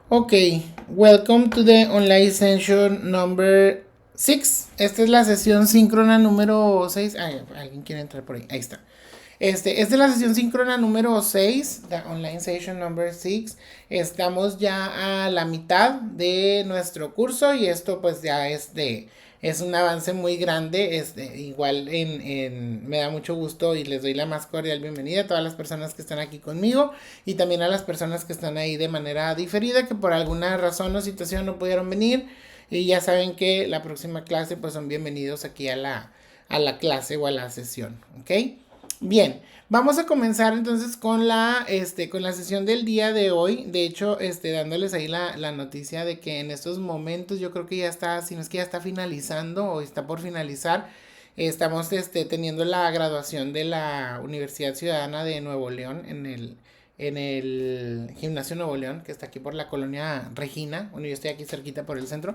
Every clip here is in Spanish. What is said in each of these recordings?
Ok, welcome to the online session number 6. Esta es la sesión síncrona número 6. Ay, alguien quiere entrar por ahí. Ahí está. Esta es la sesión síncrona número 6, the online session number 6. Estamos ya a la mitad de nuestro curso y esto pues ya es un avance muy grande. Igual me da mucho gusto y les doy la más cordial bienvenida a todas las personas que están aquí conmigo y también a las personas que están ahí de manera diferida, que por alguna razón o situación no pudieron venir. Y ya saben que la próxima clase pues son bienvenidos aquí a la clase o a la sesión, ¿ok? Bien, vamos a comenzar entonces con la sesión del día de hoy. De hecho, dándoles ahí la noticia de que en estos momentos yo creo que ya está, si no es que ya está finalizando o está por finalizar, estamos teniendo la graduación de la Universidad Ciudadana de Nuevo León en el Gimnasio Nuevo León, que está aquí por la colonia Regina. Bueno, yo estoy aquí cerquita por el centro,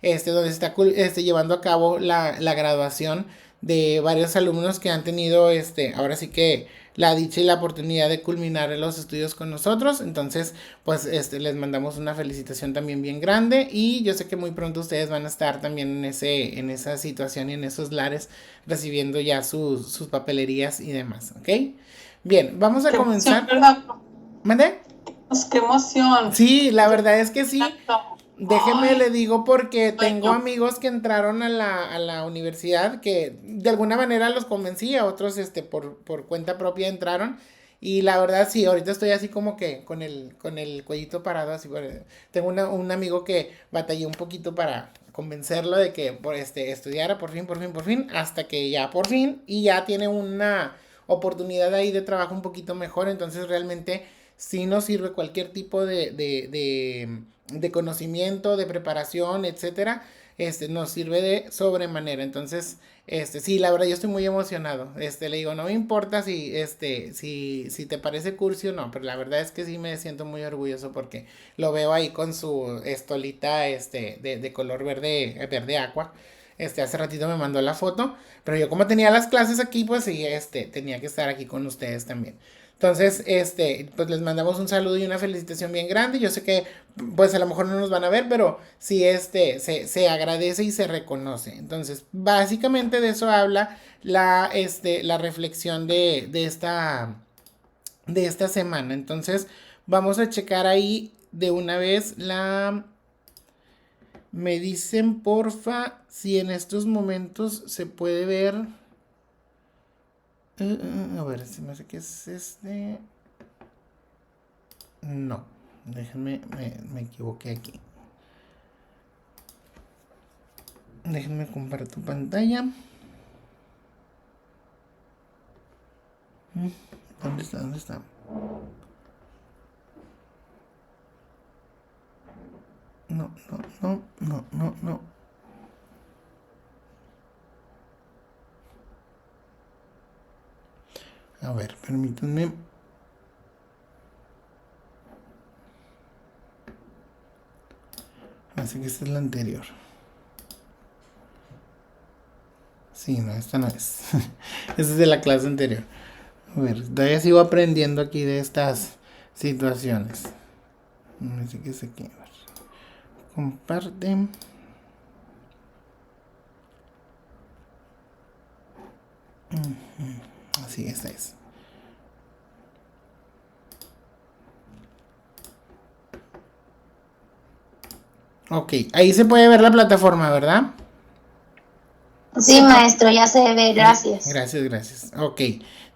donde se está llevando a cabo la graduación de varios alumnos que han tenido, ahora sí que la dicha y la oportunidad de culminar los estudios con nosotros. Entonces, pues, les mandamos una felicitación también bien grande y yo sé que muy pronto ustedes van a estar también en esa situación y en esos lares recibiendo ya sus papelerías y demás, ¿ok? Bien, vamos a Qué emoción, comenzar. ¿verdad? ¿Mande? Pues qué emoción. Sí, la Yo verdad es que sí. tanto. Déjeme le Ay, digo porque tengo sueño. amigos que entraron a la universidad que de alguna manera los convencí, a otros por cuenta propia entraron. Y la verdad sí, ahorita estoy así como que con el cuellito parado, así. Tengo un amigo que batallé un poquito para convencerlo de que estudiara por fin, hasta que ya por fin, y ya tiene una oportunidad ahí de trabajo un poquito mejor. Entonces realmente sí nos sirve cualquier tipo de conocimiento, de preparación, etcétera. Nos sirve de sobremanera. Entonces, sí, la verdad yo estoy muy emocionado. Le digo, no me importa si te parece cursi o no, pero la verdad es que sí me siento muy orgulloso porque lo veo ahí con su estolita, de color verde agua. Hace ratito me mandó la foto, pero yo como tenía las clases aquí, pues sí, tenía que estar aquí con ustedes también. Entonces, pues les mandamos un saludo y una felicitación bien grande. Yo sé que, pues a lo mejor no nos van a ver, pero sí, se agradece y se reconoce. Entonces, básicamente de eso habla la reflexión de esta semana. Entonces, vamos a checar ahí de una vez me dicen, porfa, si en estos momentos se puede ver. A ver, se me hace que es No, déjenme, me equivoqué aquí. Déjenme compartir pantalla. ¿Dónde está? ¿Dónde está? No, no, no, no, no, no. A ver, permítanme. Así que esta es la anterior. Sí, no, esta no es. Esta es de la clase anterior. A ver, todavía sigo aprendiendo aquí de estas situaciones. Así que es aquí. A ver. Comparte. Así, esta es. Ok, ahí se puede ver la plataforma, ¿verdad? Sí, maestro, ya se ve, gracias. Gracias, gracias. Ok.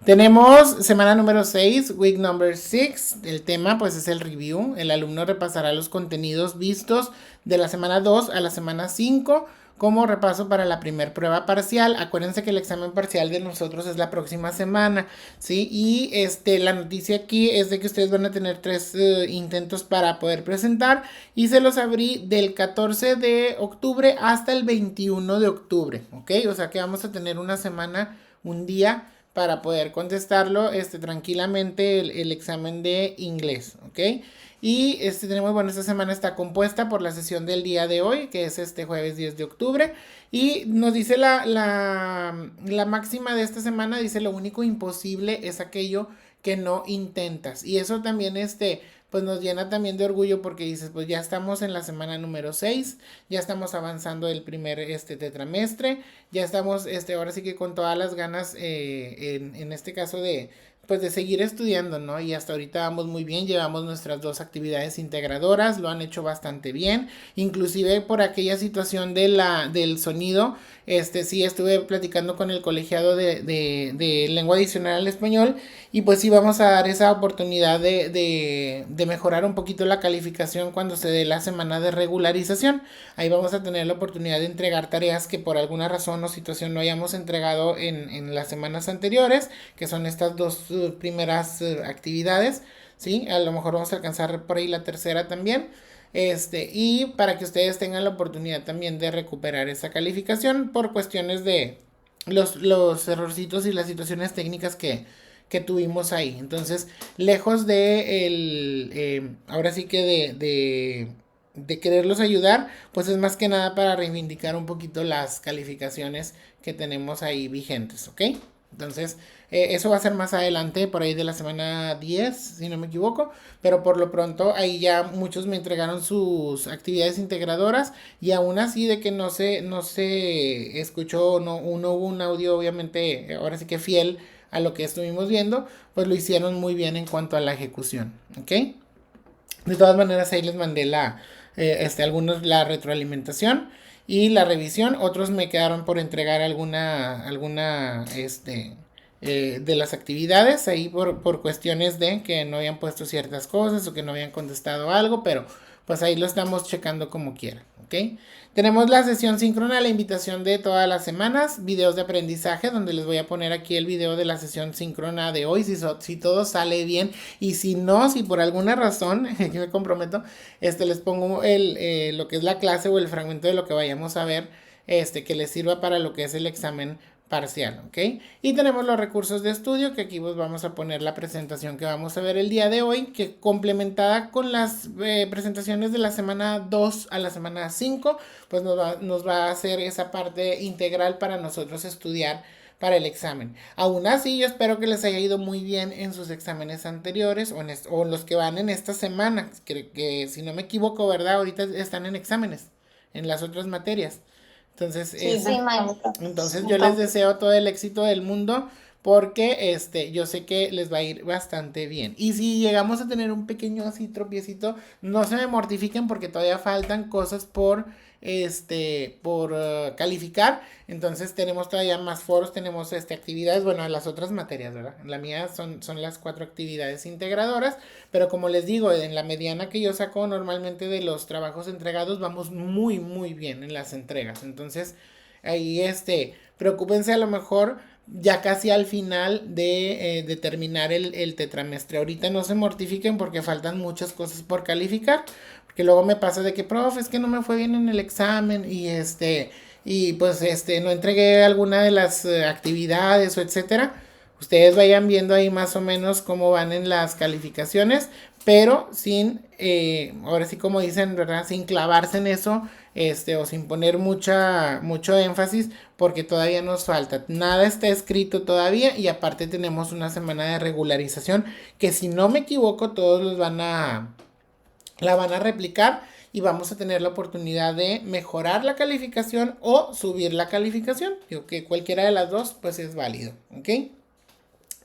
Tenemos semana número 6, week number 6. El tema pues es el review. El alumno repasará los contenidos vistos de la semana 2 a la semana 5 como repaso para la primer prueba parcial. Acuérdense que el examen parcial de nosotros es la próxima semana, ¿sí? Y la noticia aquí es de que ustedes van a tener 3 intentos para poder presentar y se los abrí del 14 de octubre hasta el 21 de octubre, ¿ok? O sea que vamos a tener una semana, un día para poder contestarlo tranquilamente el examen de inglés, ¿ok? Y tenemos, bueno, esta semana está compuesta por la sesión del día de hoy, que es este jueves 10 de octubre. Y nos dice la máxima de esta semana, dice lo único imposible es aquello que no intentas. Y eso también, pues nos llena también de orgullo porque dices, pues ya estamos en la semana número 6, ya estamos avanzando el primer, tetramestre, ya estamos, ahora sí que con todas las ganas, en este caso pues de seguir estudiando, ¿no? Y hasta ahorita vamos muy bien, llevamos nuestras 2 actividades integradoras, lo han hecho bastante bien, inclusive por aquella situación del sonido, sí estuve platicando con el colegiado de lengua adicional al español y pues sí vamos a dar esa oportunidad de mejorar un poquito la calificación cuando se dé la semana de regularización. Ahí vamos a tener la oportunidad de entregar tareas que por alguna razón o situación no hayamos entregado en las semanas anteriores, que son estas 2 primeras actividades, ¿sí? A lo mejor vamos a alcanzar por ahí la tercera también. Y para que ustedes tengan la oportunidad también de recuperar esa calificación por cuestiones de los errorcitos y las situaciones técnicas que tuvimos ahí. Entonces, lejos ahora sí que de quererlos ayudar, pues es más que nada para reivindicar un poquito las calificaciones que tenemos ahí vigentes, ¿ok? Entonces, eso va a ser más adelante, por ahí de la semana 10, si no me equivoco, pero por lo pronto ahí ya muchos me entregaron sus actividades integradoras y aún así de que no se escuchó, no hubo un audio obviamente, ahora sí que fiel a lo que estuvimos viendo, pues lo hicieron muy bien en cuanto a la ejecución, ¿ok? De todas maneras ahí les mandé algunos la retroalimentación y la revisión, otros me quedaron por entregar alguna de las actividades ahí por cuestiones de que no habían puesto ciertas cosas o que no habían contestado algo, pero pues ahí lo estamos checando como quiera, ¿ok? Tenemos la sesión síncrona, la invitación de todas las semanas, videos de aprendizaje, donde les voy a poner aquí el video de la sesión síncrona de hoy, si todo sale bien, y si no, si por alguna razón, aquí me comprometo, les pongo lo que es la clase o el fragmento de lo que vayamos a ver, que les sirva para lo que es el examen parcial, ¿ok? Y tenemos los recursos de estudio, que aquí pues vamos a poner la presentación que vamos a ver el día de hoy, que complementada con las presentaciones de la semana 2 a la semana 5, pues nos va a hacer esa parte integral para nosotros estudiar para el examen. Aún así, yo espero que les haya ido muy bien en sus exámenes anteriores o los que van en esta semana, que si no me equivoco, ¿verdad? Ahorita están en exámenes, en las otras materias. Entonces, Sí, maestra. entonces yo les deseo todo el éxito del mundo porque yo sé que les va a ir bastante bien. Y si llegamos a tener un pequeño así tropiecito, no se me mortifiquen porque todavía faltan cosas por calificar. Entonces tenemos todavía más foros, tenemos actividades, bueno, las otras materias, ¿verdad? La mía son las 4 actividades integradoras, pero como les digo, en la mediana que yo saco normalmente de los trabajos entregados, vamos muy, muy bien en las entregas. Entonces, ahí preocúpense a lo mejor ya casi al final de terminar el tetramestre. Ahorita no se mortifiquen porque faltan muchas cosas por calificar. Porque luego me pasa de que, profe, es que no me fue bien en el examen y pues no entregué alguna de las actividades o etcétera. Ustedes vayan viendo ahí más o menos cómo van en las calificaciones, pero ahora sí como dicen, ¿verdad? Sin clavarse en eso, o sin poner mucho énfasis, porque todavía nos falta. Nada está escrito todavía y aparte tenemos una semana de regularización que si no me equivoco todos la van a replicar y vamos a tener la oportunidad de mejorar la calificación o subir la calificación. Digo que cualquiera de las dos pues es válido, ¿ok?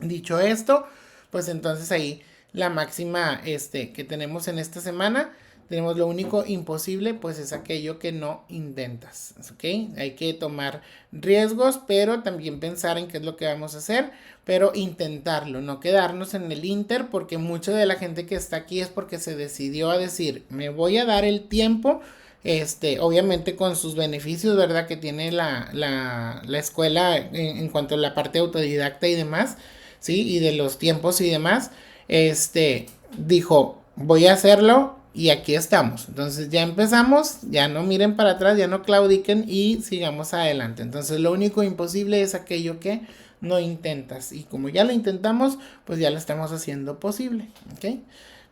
Dicho esto, pues entonces ahí la máxima que tenemos en esta semana, tenemos lo único imposible, pues es aquello que no intentas, ¿ok? Hay que tomar riesgos, pero también pensar en qué es lo que vamos a hacer, pero intentarlo, no quedarnos en el inter, porque mucha de la gente que está aquí es porque se decidió a decir, me voy a dar el tiempo, obviamente con sus beneficios, ¿verdad? Que tiene la escuela en cuanto a la parte autodidacta y demás, ¿sí? Y de los tiempos y demás, dijo, voy a hacerlo y aquí estamos. Entonces ya empezamos, ya no miren para atrás, ya no claudiquen y sigamos adelante. Entonces lo único imposible es aquello que no intentas. Y como ya lo intentamos, pues ya lo estamos haciendo posible, ¿ok?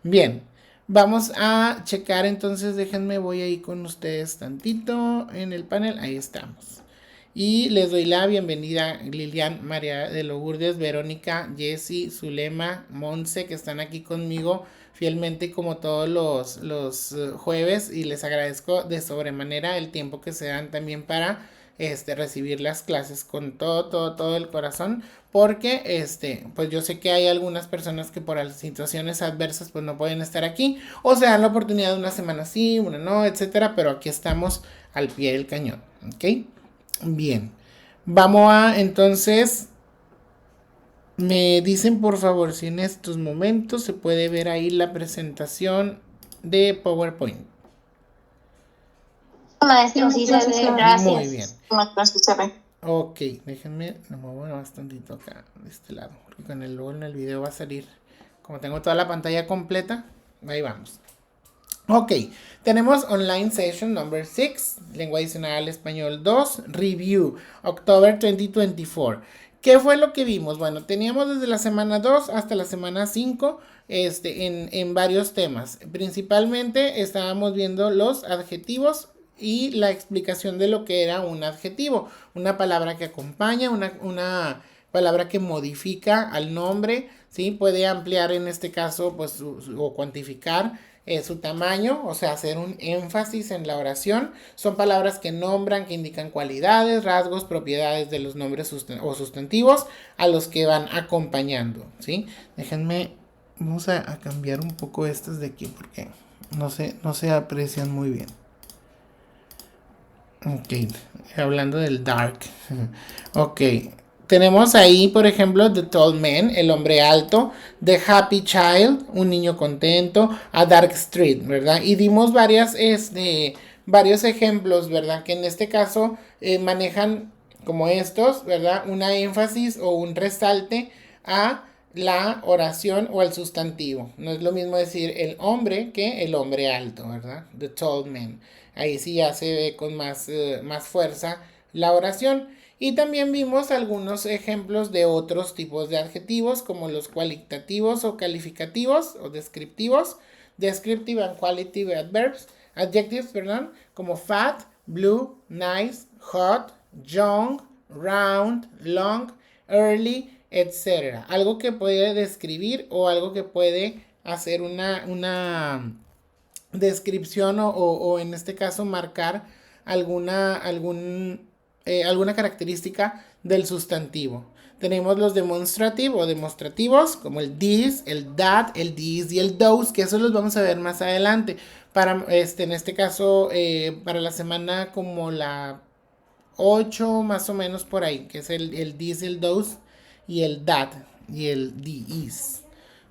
Bien, vamos a checar entonces, déjenme, voy ahí con ustedes tantito en el panel, ahí estamos. Y les doy la bienvenida Lilian, María de Lourdes, Verónica, Jessy, Zulema, Monse, que están aquí conmigo fielmente como todos los jueves, y les agradezco de sobremanera el tiempo que se dan también para recibir las clases con todo el corazón, porque pues yo sé que hay algunas personas que por las situaciones adversas pues no pueden estar aquí, o se dan la oportunidad de una semana sí, una no, etcétera, pero aquí estamos al pie del cañón, ¿ok? Bien, vamos a entonces, me dicen por favor si en estos momentos se puede ver ahí la presentación de PowerPoint. Maestro, sí se ve, gracias. Muy bien. Maestro, sí se ve. Ok, déjenme, me muevo bastantito acá, de este lado, porque con luego en el video va a salir, como tengo toda la pantalla completa, ahí vamos. Ok, tenemos Online Session number 6, Lengua Adicional Español 2, Review, October 2024. ¿Qué fue lo que vimos? Bueno, teníamos desde la semana 2 hasta la semana 5 en varios temas. Principalmente estábamos viendo los adjetivos y la explicación de lo que era un adjetivo. Una palabra que acompaña, una palabra que modifica al nombre, ¿sí? Puede ampliar en este caso pues, o cuantificar su tamaño, o sea, hacer un énfasis en la oración. Son palabras que nombran, que indican cualidades, rasgos, propiedades de los nombres o sustantivos a los que van acompañando, ¿sí? Déjenme, vamos a cambiar un poco estas de aquí porque no se aprecian muy bien. Ok, hablando del dark. Ok, tenemos ahí, por ejemplo, The Tall Man, el hombre alto, The Happy Child, un niño contento, A Dark Street, ¿verdad? Y dimos varios ejemplos, ¿verdad? Que en este caso manejan como estos, ¿verdad? Una énfasis o un resalte a la oración o al sustantivo. No es lo mismo decir el hombre que el hombre alto, ¿verdad? The Tall Man. Ahí sí ya se ve con más fuerza la oración. Y también vimos algunos ejemplos de otros tipos de adjetivos, como los cualitativos o calificativos o descriptivos, descriptive and qualitative adjectives, perdón, como fat, blue, nice, hot, young, round, long, early, etc. Algo que puede describir o algo que puede hacer una descripción o en este caso marcar alguna característica del sustantivo. Tenemos los demonstrative o demostrativos como el this, el that, el this y el those, que eso los vamos a ver más adelante. Para en este caso para la semana como la 8 más o menos por ahí, que es el this, el those y el that y el these.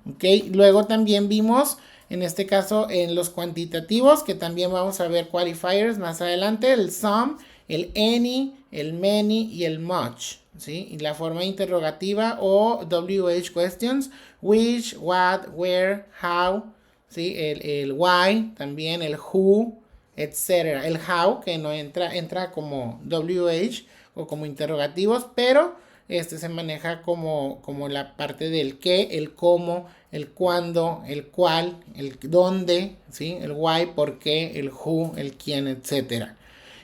Ok, luego también vimos en este caso en los cuantitativos, que también vamos a ver qualifiers más adelante, el some, el any, el many y el much, ¿sí? Y la forma interrogativa o WH questions, which, what, where, how, ¿sí? El why, también el who, etc. El how, que no entra como WH o como interrogativos, pero se maneja como la parte del qué, el cómo, el cuándo, el cuál, el dónde, ¿sí? El why, por qué, el who, el quién, etc.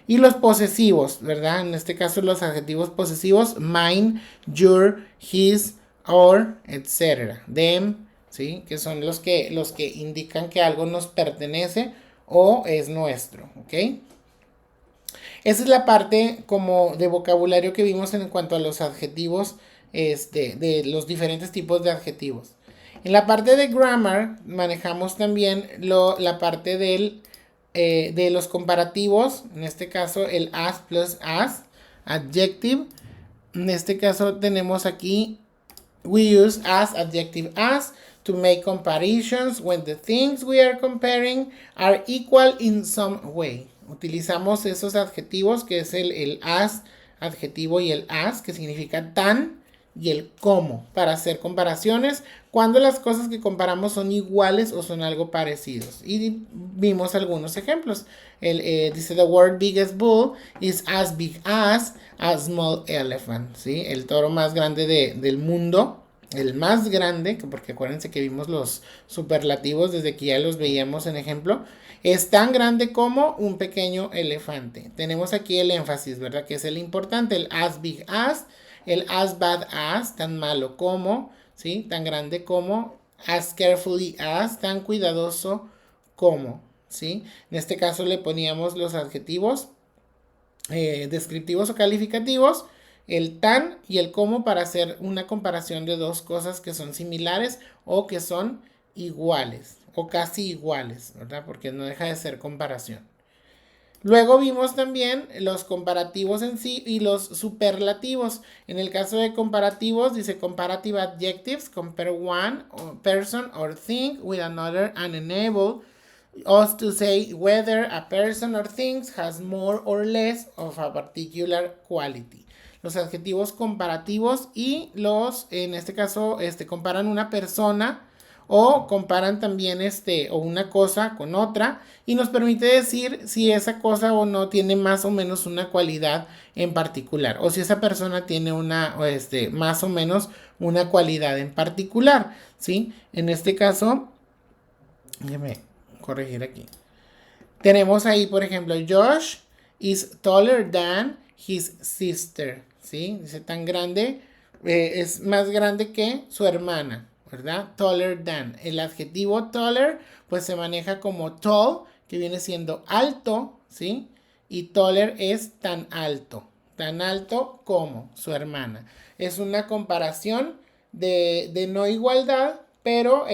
Y los posesivos, ¿verdad? En este caso los adjetivos posesivos, mine, your, his, our, etc. Them, ¿sí? Que son los que indican que algo nos pertenece o es nuestro, ¿ok? Esa es la parte como de vocabulario que vimos en cuanto a los adjetivos, de los diferentes tipos de adjetivos. En la parte de grammar manejamos también la parte de los comparativos, en este caso el as plus as, adjective. En este caso tenemos aquí, we use as, adjective as, to make comparisons when the things we are comparing are equal in some way. Utilizamos esos adjetivos que es el as, adjetivo, y el as, que significa tan, y el como, para hacer comparaciones cuando las cosas que comparamos son iguales o son algo parecidos. Y vimos algunos ejemplos. Dice, the world's biggest bull is as big as a small elephant, ¿sí? El toro más grande del mundo, el más grande, porque acuérdense que vimos los superlativos desde que ya los veíamos en ejemplo, es tan grande como un pequeño elefante. Tenemos aquí el énfasis, ¿verdad? Que es el importante, el as big as, el as bad as, tan malo como, ¿sí? Tan grande como, as carefully as, tan cuidadoso como, ¿sí? En este caso le poníamos los adjetivos descriptivos o calificativos, el tan y el como para hacer una comparación de dos cosas que son similares o que son iguales o casi iguales, ¿verdad? Porque no deja de ser comparación. Luego vimos también los comparativos en sí y los superlativos. En el caso de comparativos dice comparative adjectives, compare one person or thing with another and enable us to say whether a person or things has more or less of a particular quality. Los adjetivos comparativos y los, en este caso, comparan una persona o comparan también o una cosa con otra y nos permite decir si esa cosa o no tiene más o menos una cualidad en particular o si esa persona tiene una más o menos una cualidad en particular, ¿sí? En este caso, déjame corregir aquí. Tenemos ahí, por ejemplo, Josh is taller than his sister, ¿sí? Dice tan grande, es más grande que su hermana, ¿verdad? Taller than. El adjetivo taller, pues se maneja como tall, que viene siendo alto, ¿sí? Y taller es tan alto como su hermana. Es una comparación de no igualdad, pero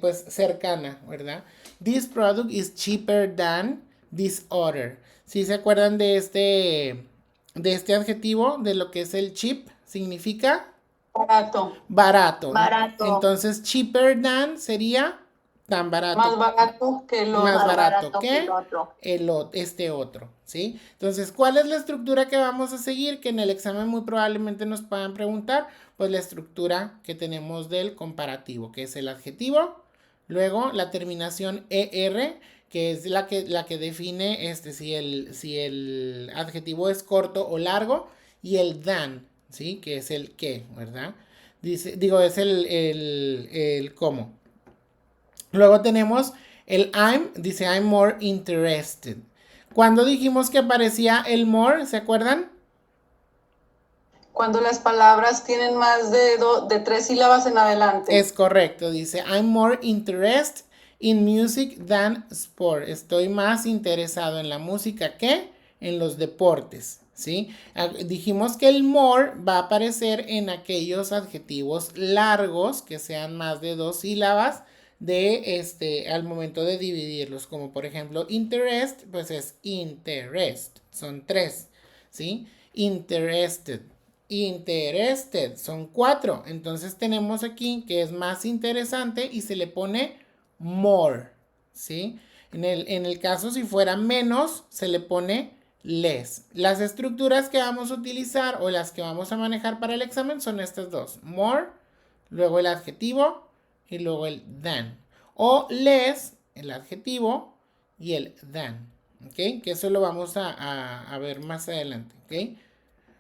pues cercana, ¿verdad? This product is cheaper than this other. ¿Sí se acuerdan de este adjetivo? De lo que es el cheap, significa Barato. barato. Barato. Entonces, cheaper than sería tan barato. Más barato que el otro. Más barato que el otro. este otro, ¿sí? Entonces, ¿cuál es la estructura que vamos a seguir? Que en el examen muy probablemente nos puedan preguntar. Pues la estructura que tenemos del comparativo, que es el adjetivo, luego la terminación ER, que es la que define si el adjetivo es corto o largo, y el than, ¿sí? Que es el que, ¿verdad? Es el cómo. Luego tenemos el I'm, dice I'm more interested. Cuando dijimos que aparecía el more, ¿se acuerdan? Cuando las palabras tienen más de 3 sílabas en adelante. Es correcto, dice I'm more interested in music than sport. Estoy más interesado en la música que en los deportes, ¿sí? Dijimos que el more va a aparecer en aquellos adjetivos largos que sean más de 2 sílabas al momento de dividirlos, como por ejemplo interest, pues es interest, son 3, ¿sí? Interested, son 4, entonces tenemos aquí que es más interesante y se le pone more, ¿sí? En el caso si fuera menos, se le pone less. Las estructuras que vamos a utilizar o las que vamos a manejar para el examen son estas dos, more, luego el adjetivo y luego el than. O less, el adjetivo y el than. ¿Ok? Que eso lo vamos a ver más adelante. ¿Ok?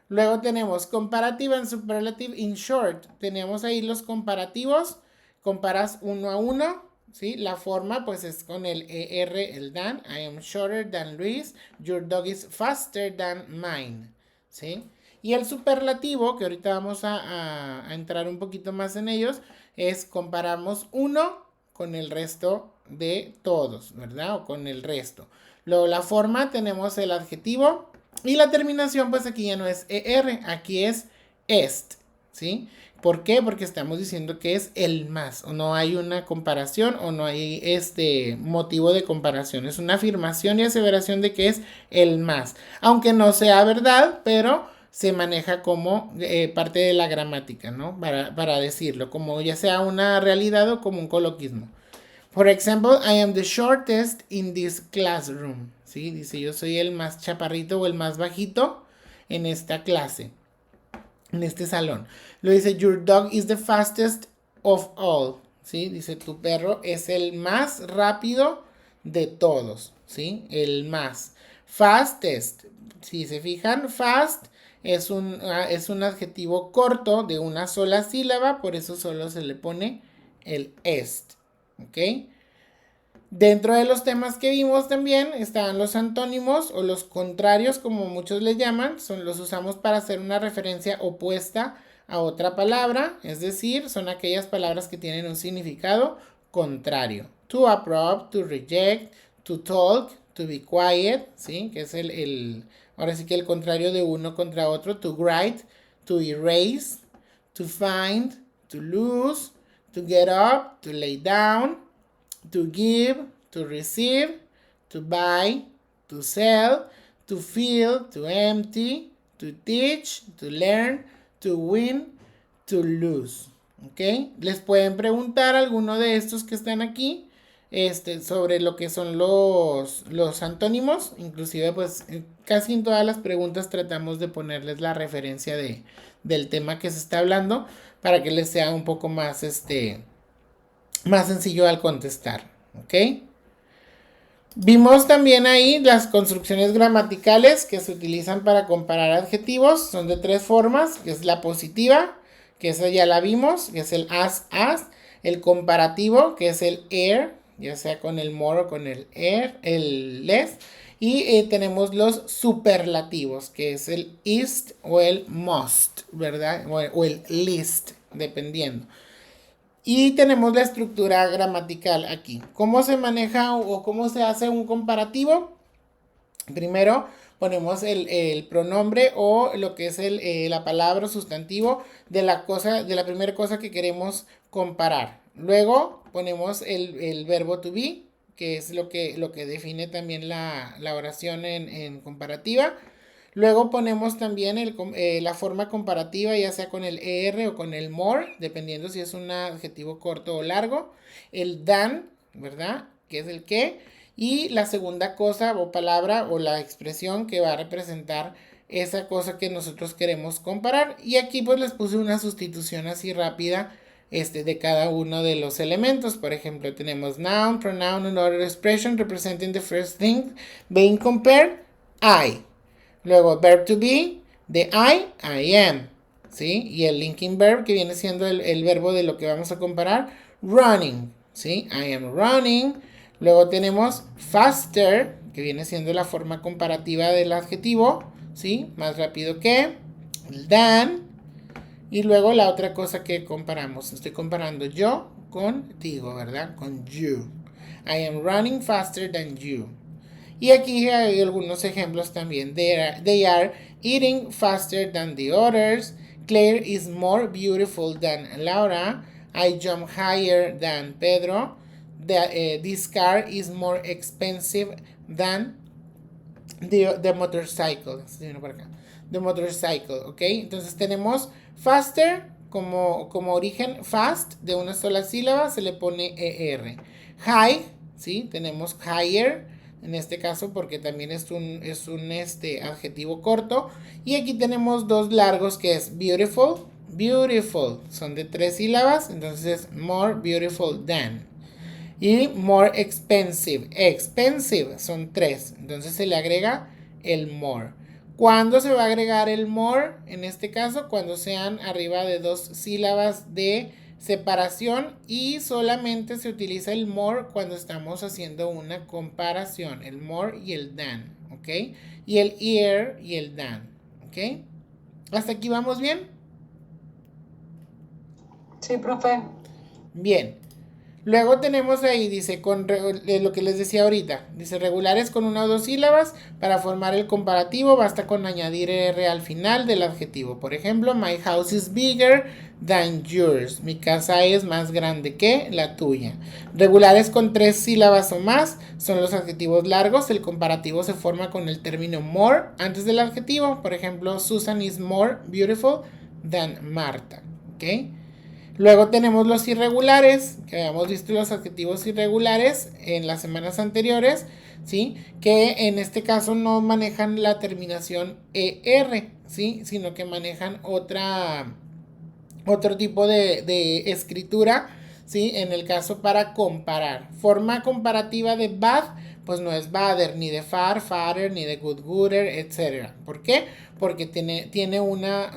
Luego tenemos comparative and superlative in short. Tenemos ahí los comparativos. Comparas uno a uno. ¿Sí? La forma pues es con el ER, el than. I am shorter than Luis. Your dog is faster than mine. ¿Sí? Y el superlativo, que ahorita vamos a entrar un poquito más en ellos, es comparamos uno con el resto de todos, ¿verdad? O con el resto. Luego la forma tenemos el adjetivo y la terminación pues aquí ya no es ER, aquí es est, ¿sí? ¿Por qué? Porque estamos diciendo que es el más, o no hay una comparación o no hay motivo de comparación. Es una afirmación y aseveración de que es el más. Aunque no sea verdad, pero se maneja como parte de la gramática, ¿no? Para decirlo, como ya sea una realidad o como un coloquismo. For example, I am the shortest in this classroom. ¿Sí? Dice, yo soy el más chaparrito o el más bajito en esta clase, en este salón. Lo dice, your dog is the fastest of all. ¿Sí? Dice, tu perro es el más rápido de todos. ¿Sí? El más. Fastest. Si se fijan, fast es un adjetivo corto de una sola sílaba, por eso solo se le pone el est, ¿ok? Dentro de los temas que vimos también estaban los antónimos o los contrarios, como muchos le llaman, los usamos para hacer una referencia opuesta a otra palabra, es decir, son aquellas palabras que tienen un significado contrario. To approve, to reject, to talk, to be quiet, ¿sí? Que es ahora sí que el contrario de uno contra otro. To write, to erase, to find, to lose, to get up, to lay down, to give, to receive, to buy, to sell, to fill, to empty, to teach, to learn, to win, to lose. ¿Ok? Les pueden preguntar alguno de estos que están aquí sobre lo que son los antónimos. Inclusive pues casi en todas las preguntas tratamos de ponerles la referencia del tema que se está hablando para que les sea un poco más más sencillo al contestar, ¿ok? Vimos también ahí las construcciones gramaticales que se utilizan para comparar adjetivos. Son de 3 formas, que es la positiva, que esa ya la vimos, que es el as. El comparativo, que es el er, ya sea con el more o con el less. Y tenemos los superlativos, que es el ist o el must, ¿verdad? O el least, dependiendo. Y tenemos la estructura gramatical aquí. ¿Cómo se maneja o cómo se hace un comparativo? Primero ponemos el pronombre o lo que es la palabra o sustantivo de la primera cosa que queremos comparar. Luego ponemos el verbo to be, que es lo que define también la oración en comparativa. Luego ponemos también la forma comparativa, ya sea con el er o con el more, dependiendo si es un adjetivo corto o largo. El than, ¿verdad? Que es el que. Y la segunda cosa o palabra o la expresión que va a representar esa cosa que nosotros queremos comparar. Y aquí pues les puse una sustitución así rápida de cada uno de los elementos. Por ejemplo, tenemos noun, pronoun, and other expression representing the first thing being compared, I. Luego, verb to be, de I am, ¿sí? Y el linking verb, que viene siendo el verbo de lo que vamos a comparar, running, ¿sí? I am running. Luego tenemos faster, que viene siendo la forma comparativa del adjetivo, ¿sí? Más rápido que, than. Y luego la otra cosa que comparamos, estoy comparando yo contigo, ¿verdad? Con you. I am running faster than you. Y aquí hay algunos ejemplos también. They are eating faster than the others. Claire is more beautiful than Laura. I jump higher than Pedro. This car is more expensive than the motorcycle. The motorcycle, ¿ok? Entonces tenemos faster como origen, fast, de una sola sílaba, se le pone er. High, ¿sí? Tenemos higher. En este caso porque también es un adjetivo corto. Y aquí tenemos 2 largos que es beautiful. Beautiful son de 3 sílabas. Entonces more beautiful than. Y more expensive. Expensive son 3. Entonces se le agrega el more. ¿Cuándo se va a agregar el more? En este caso cuando sean arriba de 2 sílabas de separación, y solamente se utiliza el more cuando estamos haciendo una comparación, el more y el than, ¿ok? Y el ear y el than, ¿ok? ¿Hasta aquí vamos bien? Sí, profe. Bien. Luego tenemos ahí, dice, lo que les decía ahorita, dice regulares con 1 o 2 sílabas. Para formar el comparativo basta con añadir er al final del adjetivo. Por ejemplo, my house is bigger than yours. Mi casa es más grande que la tuya. Regulares con 3 sílabas o más son los adjetivos largos. El comparativo se forma con el término more antes del adjetivo. Por ejemplo, Susan is more beautiful than Marta, ¿ok? Luego tenemos los irregulares, que habíamos visto los adjetivos irregulares en las semanas anteriores, ¿sí? Que en este caso no manejan la terminación ER, ¿sí? Sino que manejan otro tipo de escritura, ¿sí? En el caso para comparar. Forma comparativa de bad, pues no es bother, ni de far, father, ni de good, gooder, etc. ¿Por qué? Porque tiene una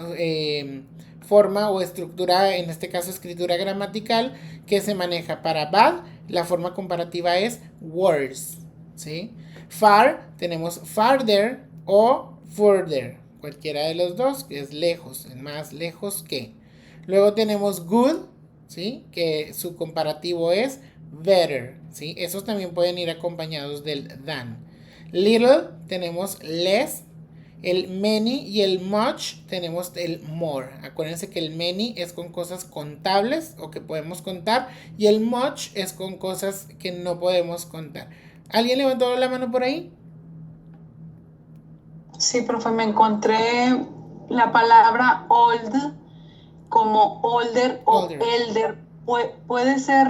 forma o estructura, en este caso escritura gramatical, que se maneja para bad. La forma comparativa es worse, ¿sí? Far, tenemos farther o further, cualquiera de los dos, que es lejos, más lejos que. Luego tenemos good, ¿sí? Que su comparativo es better, ¿sí? Esos también pueden ir acompañados del than. Little, tenemos less. El many y el much tenemos el more. Acuérdense que el many es con cosas contables o que podemos contar, y el much es con cosas que no podemos contar. ¿Alguien levantó la mano por ahí? Sí, profe, me encontré la palabra old como older o Older. elder. Puede ser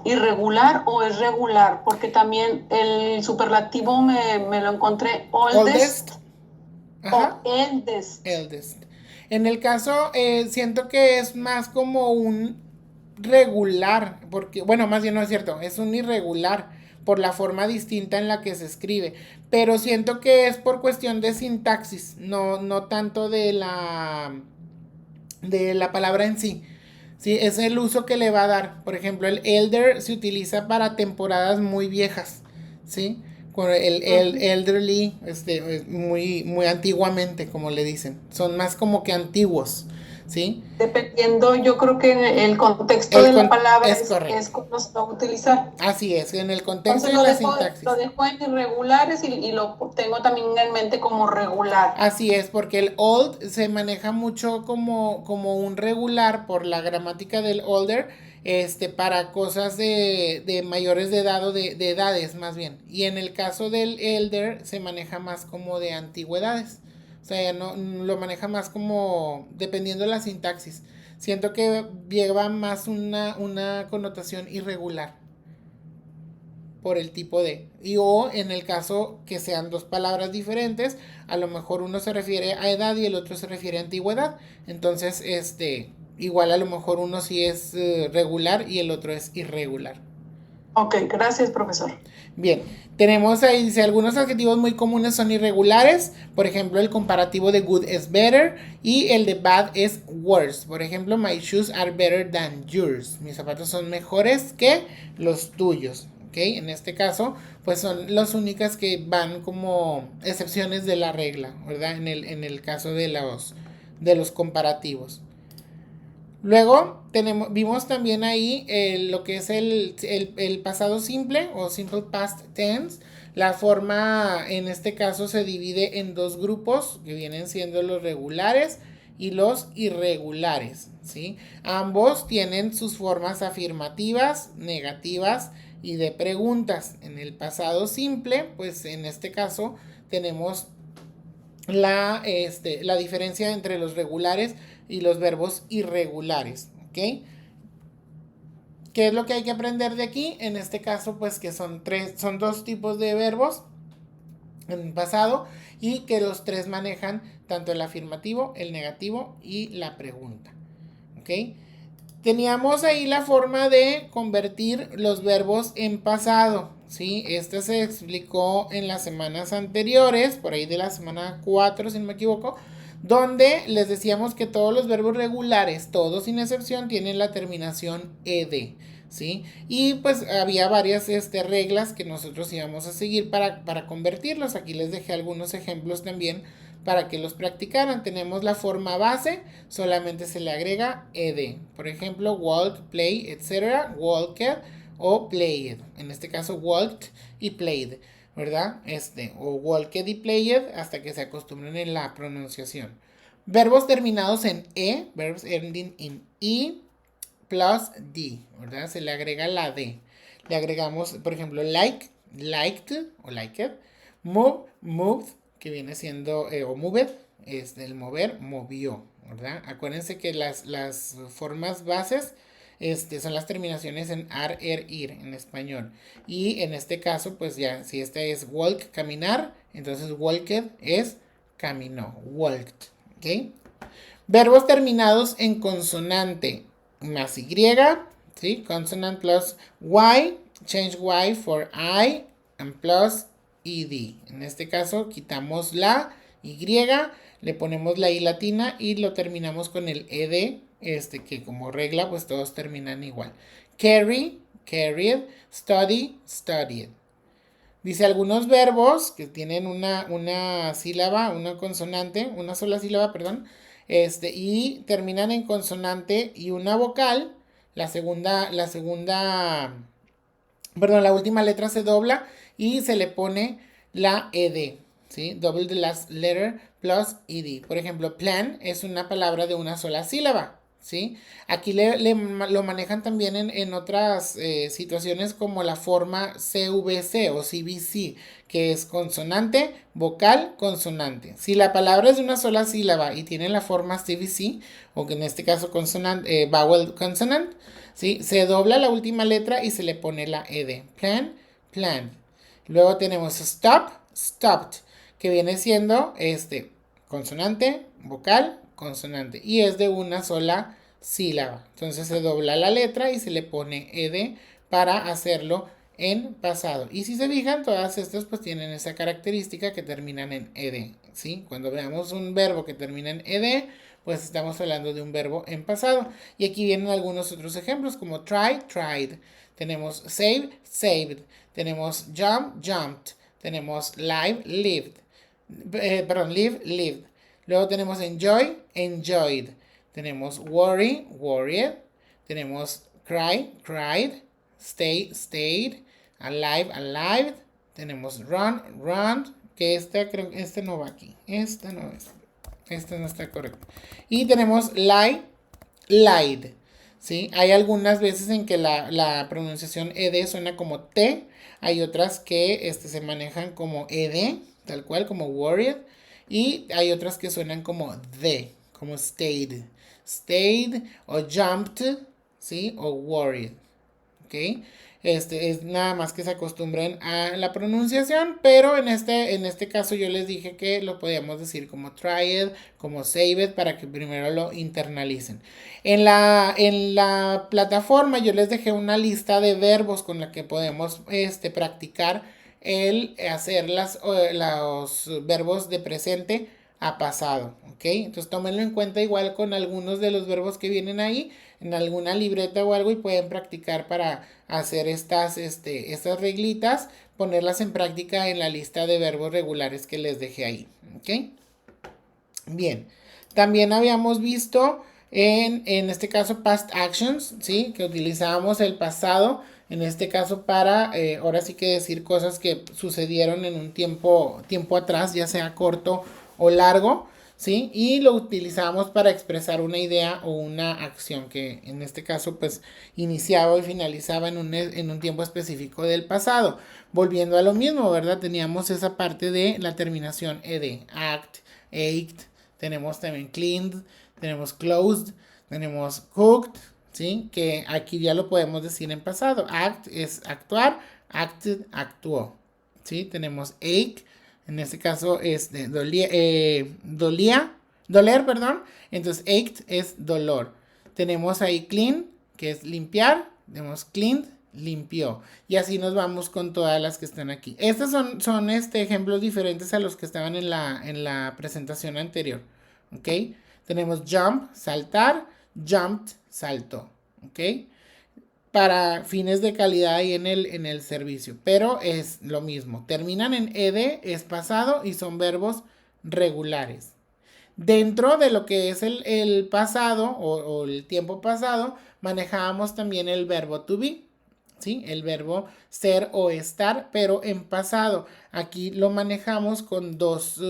irregular o es regular, porque también el superlativo me lo encontré oldest Ajá. o eldest. Eldest. En el caso, siento que es más como un regular, porque, bueno, más bien no es cierto, es un irregular por la forma distinta en la que se escribe, pero siento que es por cuestión de sintaxis, no tanto de la palabra en sí. Sí, es el uso que le va a dar. Por ejemplo, el elder se utiliza para temporadas muy viejas, ¿sí? Con el elderly, muy, muy antiguamente, como le dicen. Son más como que antiguos, ¿sí? Dependiendo, yo creo que el contexto de la palabra es como se va a utilizar. Así es, en el contexto Entonces y en la sintaxis. lo dejo en irregulares y lo tengo también en mente como regular. Así es, porque el old se maneja mucho como un regular por la gramática del older, para cosas de mayores de edad o de edades más bien. Y en el caso del elder se maneja más como de antigüedades. O sea, no, lo maneja más como dependiendo de la sintaxis. Siento que lleva más una connotación irregular por el tipo de. Y o en el caso que sean dos palabras diferentes, a lo mejor uno se refiere a edad y el otro se refiere a antigüedad. Entonces, igual a lo mejor uno sí es regular y el otro es irregular. Ok, gracias, profesor. Bien, tenemos ahí, dice, algunos adjetivos muy comunes son irregulares. Por ejemplo, el comparativo de good es better y el de bad es worse. Por ejemplo, my shoes are better than yours. Mis zapatos son mejores que los tuyos. ¿Ok? En este caso, pues son las únicas que van como excepciones de la regla, ¿verdad? En el caso de los comparativos. Luego vimos también ahí lo que es el pasado simple o simple past tense. La forma en este caso se divide en dos grupos que vienen siendo los regulares y los irregulares, ¿sí? Ambos tienen sus formas afirmativas, negativas y de preguntas. En el pasado simple, pues en este caso tenemos la diferencia entre los regulares y los verbos irregulares, ¿ok? ¿Qué es lo que hay que aprender de aquí? En este caso, pues que son dos tipos de verbos en pasado y que los tres manejan tanto el afirmativo, el negativo y la pregunta, ¿ok? Teníamos ahí la forma de convertir los verbos en pasado, ¿sí? Este se explicó en las semanas anteriores, por ahí de la semana 4, si no me equivoco, donde les decíamos que todos los verbos regulares, todos sin excepción, tienen la terminación ed, ¿sí? Y pues había varias reglas que nosotros íbamos a seguir para convertirlos. Aquí les dejé algunos ejemplos también para que los practicaran. Tenemos la forma base, solamente se le agrega ed. Por ejemplo, walk, play, etc. Walked o played. En este caso, walked y played, ¿verdad? O walked y played hasta que se acostumbren en la pronunciación. Verbos terminados en verbs ending in plus d, ¿verdad? Se le agrega la d. Le agregamos, por ejemplo, like, liked o liked. Move, moved, que viene siendo, o moved, es el mover, movió, ¿verdad? Acuérdense que las formas bases son las terminaciones en ar, ir en español. Y en este caso, pues ya, si este es walk, caminar, entonces walked es caminó, walked, ¿ok? Verbos terminados en consonante más y, ¿sí? Consonant plus y change Y for I and plus ed. En este caso quitamos la Y, le ponemos la I latina y lo terminamos con el ed, que como regla pues todos terminan igual. Carry, carried, study, studied. Dice algunos verbos que tienen una sílaba, una consonante, una sola sílaba, perdón, y terminan en consonante y una vocal. La última letra se dobla y se le pone la ed, ¿sí? Double the last letter plus ed. Por ejemplo, plan es una palabra de una sola sílaba, ¿sí? Aquí lo manejan también en otras situaciones como la forma CVC o CVC, que es consonante, vocal, consonante. Si la palabra es de una sola sílaba y tiene la forma CVC, o que en este caso vowel consonant, ¿sí? Se dobla la última letra y se le pone la ed. Plan, plan. Luego tenemos stop, stopped, que viene siendo consonante, vocal, consonante. Y es de una sola sílaba. Entonces se dobla la letra y se le pone ed para hacerlo en pasado. Y si se fijan, todas estas pues tienen esa característica que terminan en ed, ¿sí? Cuando veamos un verbo que termina en ed, pues estamos hablando de un verbo en pasado. Y aquí vienen algunos otros ejemplos como try, tried. Tenemos save, saved. Tenemos jump, jumped. Tenemos live, lived. Live, lived. Luego tenemos enjoy, enjoyed. Tenemos worry, worried. Tenemos cry, cried. Stay, stayed. Alive, alived. Tenemos run, run. Que este no va aquí. Este no está correcto. Y tenemos lie, lied. ¿Sí? Hay algunas veces en que la pronunciación ed suena como T. Hay otras que se manejan como ed, tal cual, como worried. Y hay otras que suenan como D, como stayed. Stayed o jumped, ¿sí? O worried. ¿Ok? Es nada más que se acostumbren a la pronunciación, pero en este caso yo les dije que lo podíamos decir como tried, como saved, para que primero lo internalicen. En la plataforma yo les dejé una lista de verbos con la que podemos practicar el hacer los verbos de presente a pasado, ¿ok? Entonces tómenlo en cuenta igual con algunos de los verbos que vienen ahí en alguna libreta o algo y pueden practicar para hacer estas reglitas, ponerlas en práctica en la lista de verbos regulares que les dejé ahí, ¿ok? Bien, también habíamos visto en este caso past actions, ¿sí? Que utilizábamos el pasado, en este caso para ahora sí que decir cosas que sucedieron en un tiempo atrás, ya sea corto o largo, ¿sí? Y lo utilizamos para expresar una idea o una acción que en este caso pues iniciaba y finalizaba en un tiempo específico del pasado. Volviendo a lo mismo, ¿verdad? Teníamos esa parte de la terminación ed, act, ached, tenemos también cleaned, tenemos closed, tenemos cooked, ¿sí? Que aquí ya lo podemos decir en pasado. Act es actuar, acted, actuó, ¿sí? Tenemos ache, en este caso es doler, perdón. Entonces ached es dolor. Tenemos ahí clean, que es limpiar. Tenemos cleaned, limpió. Y así nos vamos con todas las que están aquí. Estos son ejemplos diferentes a los que estaban en la presentación anterior. ¿Ok? Tenemos jump, saltar. Jumped, saltó. ¿Ok? Para fines de calidad y en el servicio. Pero es lo mismo. Terminan en ed, es pasado y son verbos regulares. Dentro de lo que es el pasado o el tiempo pasado, manejábamos también el verbo to be, ¿sí? El verbo ser o estar, pero en pasado. Aquí lo manejamos con dos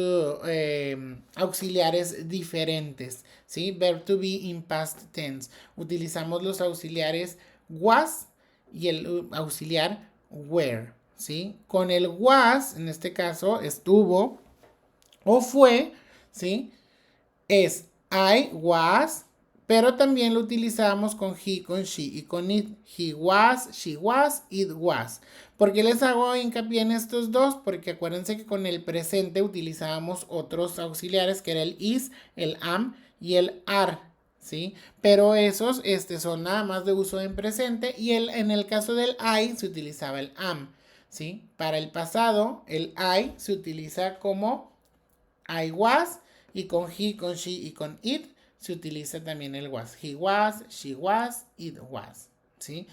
auxiliares diferentes, ¿sí? Verb to be in past tense. Utilizamos los auxiliares was y el auxiliar were, ¿sí? Con el was, en este caso, estuvo o fue, ¿sí? Es I was, pero también lo utilizamos con he, con she y con it. He was, she was, it was. ¿Por qué les hago hincapié en estos dos? Porque acuérdense que con el presente utilizábamos otros auxiliares que era el is, el am y el are, ¿sí? Pero esos son nada más de uso en presente y en el caso del I se utilizaba el am, ¿sí? Para el pasado, el I se utiliza como I was y con he, con she y con it se utiliza también el was. He was, she was, it was, ¿sí?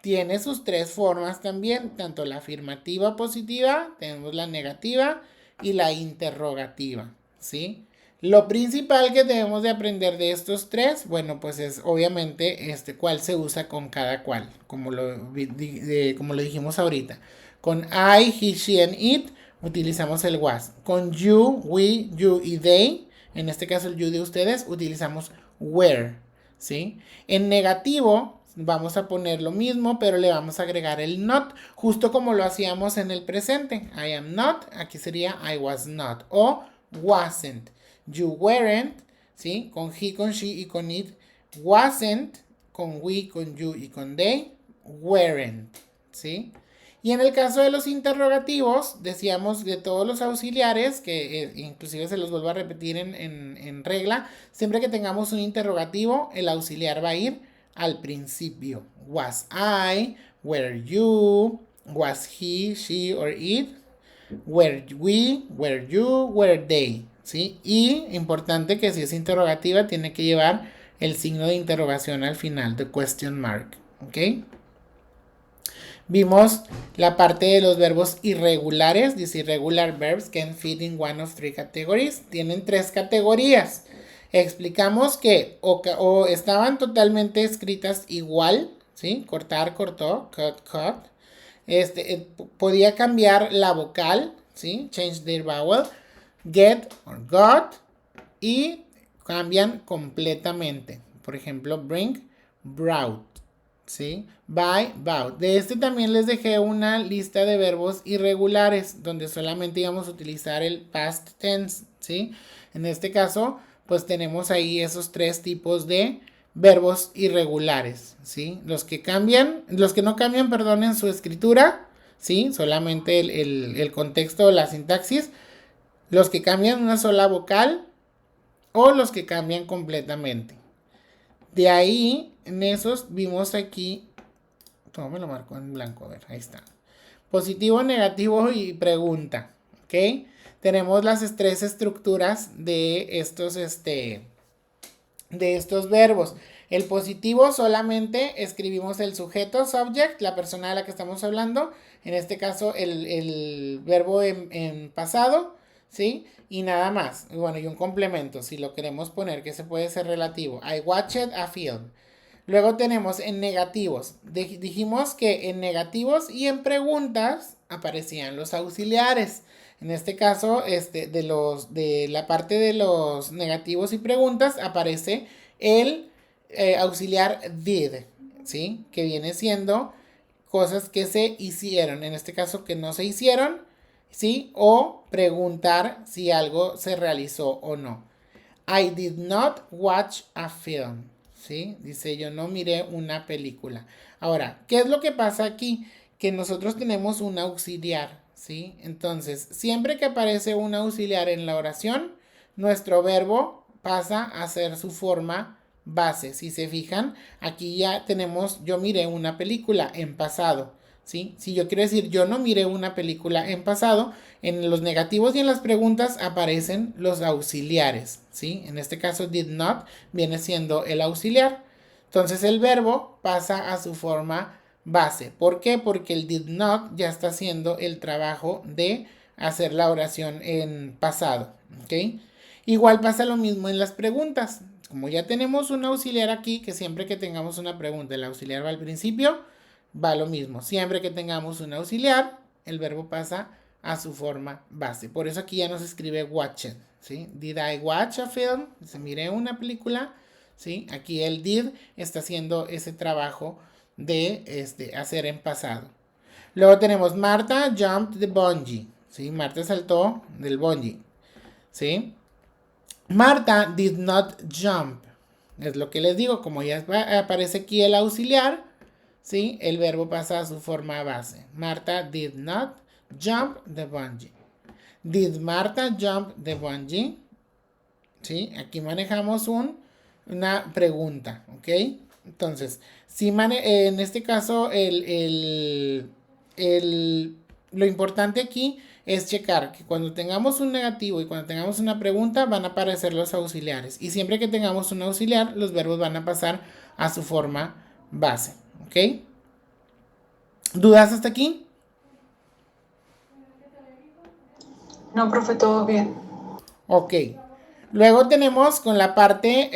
Tiene sus tres formas también, tanto la afirmativa positiva, tenemos la negativa y la interrogativa, ¿sí? Lo principal que debemos de aprender de estos tres, bueno, pues es obviamente cuál se usa con cada cual, como lo dijimos ahorita. Con I, he, she and it utilizamos el was. Con you, we, you y they, en este caso el you de ustedes, utilizamos were, ¿sí? En negativo vamos a poner lo mismo, pero le vamos a agregar el not, justo como lo hacíamos en el presente. I am not, aquí sería I was not, o wasn't. You weren't, ¿sí? Con he, con she y con it. Wasn't, con we, con you y con they. Weren't, ¿sí? Y en el caso de los interrogativos, decíamos de todos los auxiliares, que inclusive se los vuelvo a repetir en regla, siempre que tengamos un interrogativo, el auxiliar va a ir al principio. Was I, were you, was he, she or it, were we, were you, were they, ¿sí? Y importante que si es interrogativa tiene que llevar el signo de interrogación al final, the question mark, ¿ok? Vimos la parte de los verbos irregulares. Dice irregular verbs can fit in one of three categories. Tienen tres categorías. Explicamos que o estaban totalmente escritas igual, ¿sí? Cortar, cortó, cut, cut. Podía cambiar la vocal, ¿sí? Change their vowel. Get or got. Y cambian completamente. Por ejemplo, bring, brought. ¿Sí? Buy, bought. De también les dejé una lista de verbos irregulares donde solamente íbamos a utilizar el past tense, ¿sí? En este caso, pues tenemos ahí esos tres tipos de verbos irregulares, ¿sí? Los que no cambian, perdón, en su escritura, ¿sí? Solamente el contexto o la sintaxis. Los que cambian una sola vocal o los que cambian completamente. De ahí, en esos, vimos aquí, todo me lo marco en blanco, a ver, ahí está. Positivo, negativo y pregunta, ¿ok? Tenemos las tres estructuras de estos verbos. El positivo solamente escribimos el sujeto, subject, la persona de la que estamos hablando. En este caso, el verbo en pasado, ¿sí? Y nada más. Bueno, y un complemento, si lo queremos poner, que se puede ser relativo. I watched a film. Luego tenemos en negativos. Dijimos que en negativos y en preguntas aparecían los auxiliares. En este caso, de la parte de los negativos y preguntas aparece el auxiliar did, ¿sí? Que viene siendo cosas que se hicieron. En este caso, que no se hicieron, ¿sí? O preguntar si algo se realizó o no. I did not watch a film, ¿sí? Dice, yo no miré una película. Ahora, ¿qué es lo que pasa aquí? Que nosotros tenemos un auxiliar, ¿sí? Entonces, siempre que aparece un auxiliar en la oración, nuestro verbo pasa a ser su forma base. Si se fijan, aquí ya tenemos, yo miré una película en pasado, ¿sí? Si yo quiero decir, yo no miré una película en pasado, en los negativos y en las preguntas aparecen los auxiliares, ¿sí? En este caso, did not viene siendo el auxiliar. Entonces, el verbo pasa a su forma base. ¿Por qué? Porque el did not ya está haciendo el trabajo de hacer la oración en pasado, ¿ok? Igual pasa lo mismo en las preguntas. Como ya tenemos un auxiliar aquí, que siempre que tengamos una pregunta, el auxiliar va al principio, va lo mismo. Siempre que tengamos un auxiliar, el verbo pasa a su forma base. Por eso aquí ya nos escribe watched, ¿sí? Did I watch a film? Se miré una película, ¿sí? Aquí el did está haciendo ese trabajo de hacer en pasado. Luego tenemos Marta jumped the bungee, ¿sí? Marta saltó del bungee, ¿sí? Marta did not jump. Es lo que les digo, como ya aparece aquí el auxiliar, ¿sí? El verbo pasa a su forma base. Marta did not jump the bungee. Did Marta jump the bungee? ¿Sí? Aquí manejamos un una pregunta, ¿ok? Entonces, si en este caso, lo importante aquí es checar que cuando tengamos un negativo y cuando tengamos una pregunta van a aparecer los auxiliares. Y siempre que tengamos un auxiliar, los verbos van a pasar a su forma base, ¿ok? ¿Dudas hasta aquí? No, profe, todo bien. Ok. Luego tenemos con la parte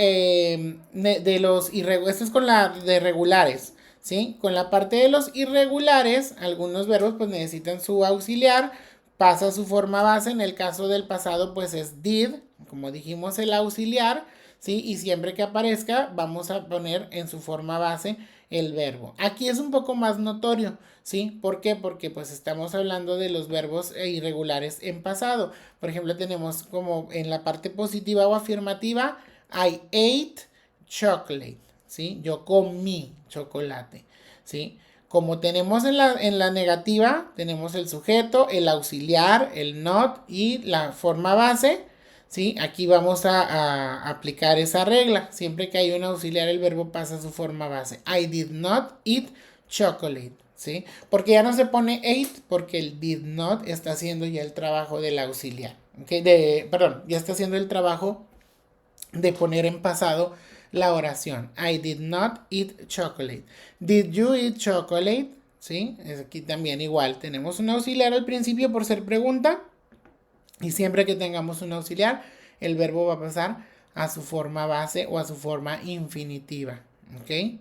de los irregulares. Esto es con la de regulares, ¿sí? Con la parte de los irregulares, algunos verbos pues necesitan su auxiliar, pasa a su forma base. En el caso del pasado pues es did, como dijimos el auxiliar, ¿sí? Y siempre que aparezca vamos a poner en su forma base el verbo. Aquí es un poco más notorio, ¿sí? ¿Por qué? Porque pues estamos hablando de los verbos irregulares en pasado. Por ejemplo, tenemos como en la parte positiva o afirmativa, I ate chocolate, ¿sí? Yo comí chocolate, ¿sí? Como tenemos en la negativa, tenemos el sujeto, el auxiliar, el not y la forma base, ¿sí? Aquí vamos a aplicar esa regla. Siempre que hay un auxiliar, el verbo pasa a su forma base. I did not eat chocolate, ¿sí? Porque ya no se pone ate, porque el did not está haciendo ya el trabajo del auxiliar, ¿ok? Perdón, ya está haciendo el trabajo de poner en pasado la oración. I did not eat chocolate. Did you eat chocolate? ¿Sí? Es aquí también igual. Tenemos un auxiliar al principio por ser pregunta. Y siempre que tengamos un auxiliar, el verbo va a pasar a su forma base o a su forma infinitiva. ¿Ok?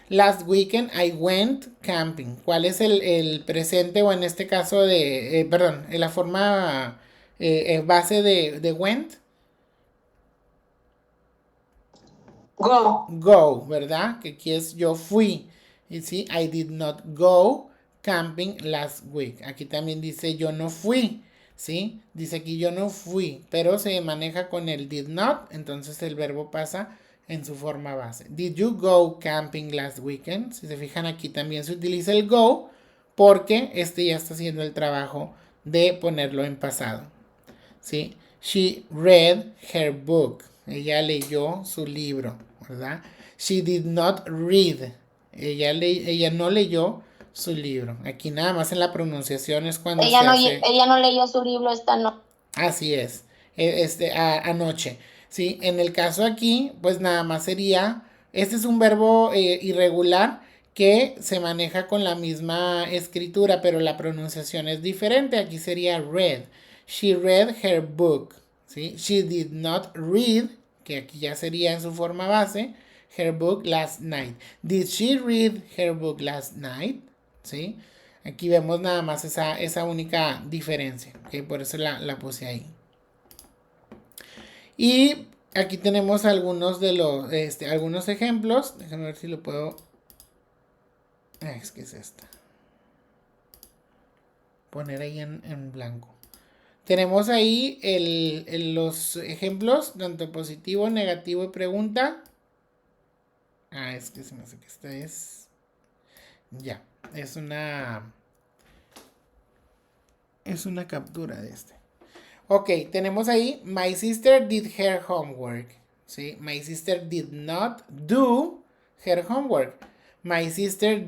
Last weekend I went camping. ¿Cuál es el presente o en este caso perdón, la forma base de went? Go. Go, ¿verdad? Que aquí es yo fui. Y sí, I did not go camping last week. Aquí también dice yo no fui, ¿sí? Dice aquí yo no fui, pero se maneja con el did not, entonces el verbo pasa en su forma base. Did you go camping last weekend? Si se fijan aquí también se utiliza el go porque este ya está haciendo el trabajo de ponerlo en pasado, ¿sí? She read her book. Ella leyó su libro, ¿verdad? She did not read. Ella no leyó su libro. Aquí nada más en la pronunciación es cuando se hace. Ella no leyó su libro esta noche. Así es. Anoche. Sí, en el caso aquí, pues nada más sería. Este es un verbo irregular que se maneja con la misma escritura, pero la pronunciación es diferente. Aquí sería read. She read her book. ¿Sí? She did not read, que aquí ya sería en su forma base, her book last night. Did she read her book last night? ¿Sí? Aquí vemos nada más esa única diferencia, ¿okay? Por eso la puse ahí. Y aquí tenemos algunos de los, algunos ejemplos. Déjenme ver si lo puedo. Es que es esta. Poner ahí en blanco. Tenemos ahí los ejemplos, tanto positivo, negativo y pregunta. Es que se me hace que esta es. Ya, es una captura de este. Ok, tenemos ahí, my sister did her homework. ¿Sí? My sister did not do her homework. Did my sister